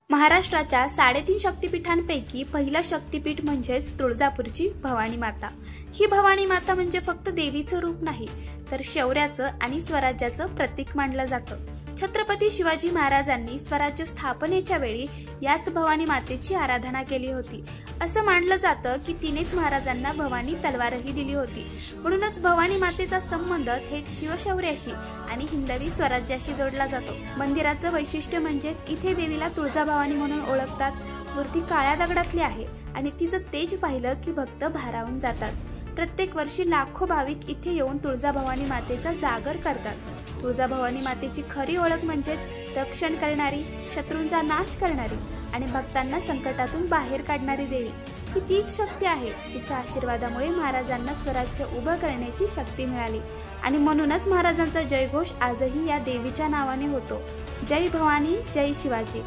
महाराष्ट्राच्या 3.5 शक्तिपीठांपैकी पहिलं शक्तिपीठ म्हणजेच तुळजापूरची भवानी माता। ही भवानी माता म्हणजे फक्त देवीचं रूप नाही, तर शौर्याचं आणि स्वराज्याचं प्रतीक मानलं जातं। छत्रपती शिवाजी महाराजांनी स्वराज्य स्थापनेच्या वेळी याच भवानी मातेची आराधना केली होती। असं मानलं जातं की तिनेच महाराजांना भवानी तलवारही दिली होती। म्हणूनच भवानी मातेचा संबंध थेट शिवशौर्याशी आणि हिंदवी स्वराज्याशी जोडला जातो। मंदिराचं वैशिष्ट्य म्हणजेच इथे देवीला तुळजाभवानी म्हणून ओळखतात। मूर्ती काळ्या दगडातली आहे आणि तिचं तेज पाहिलं की भक्त भारावून जातात। प्रत्येक वर्षी लाखो भाविक इथे येऊन तुळजाभवानी मातेचा जागर करतात। तुळजाभवानी मातेची खरी ओळख म्हणजेच रक्षण करणारी, शत्रूंचा नाश करणारी आणि भक्तांना संकटातून बाहेर काढणारी देवी। ही तीच शक्ती आहे तिच्या आशीर्वादामुळे महाराजांना स्वराज्य उभं करण्याची शक्ती मिळाली आणि म्हणूनच महाराजांचा जयघोष आजही या देवीच्या नावाने होतो। जय भवानी, जय शिवाजी।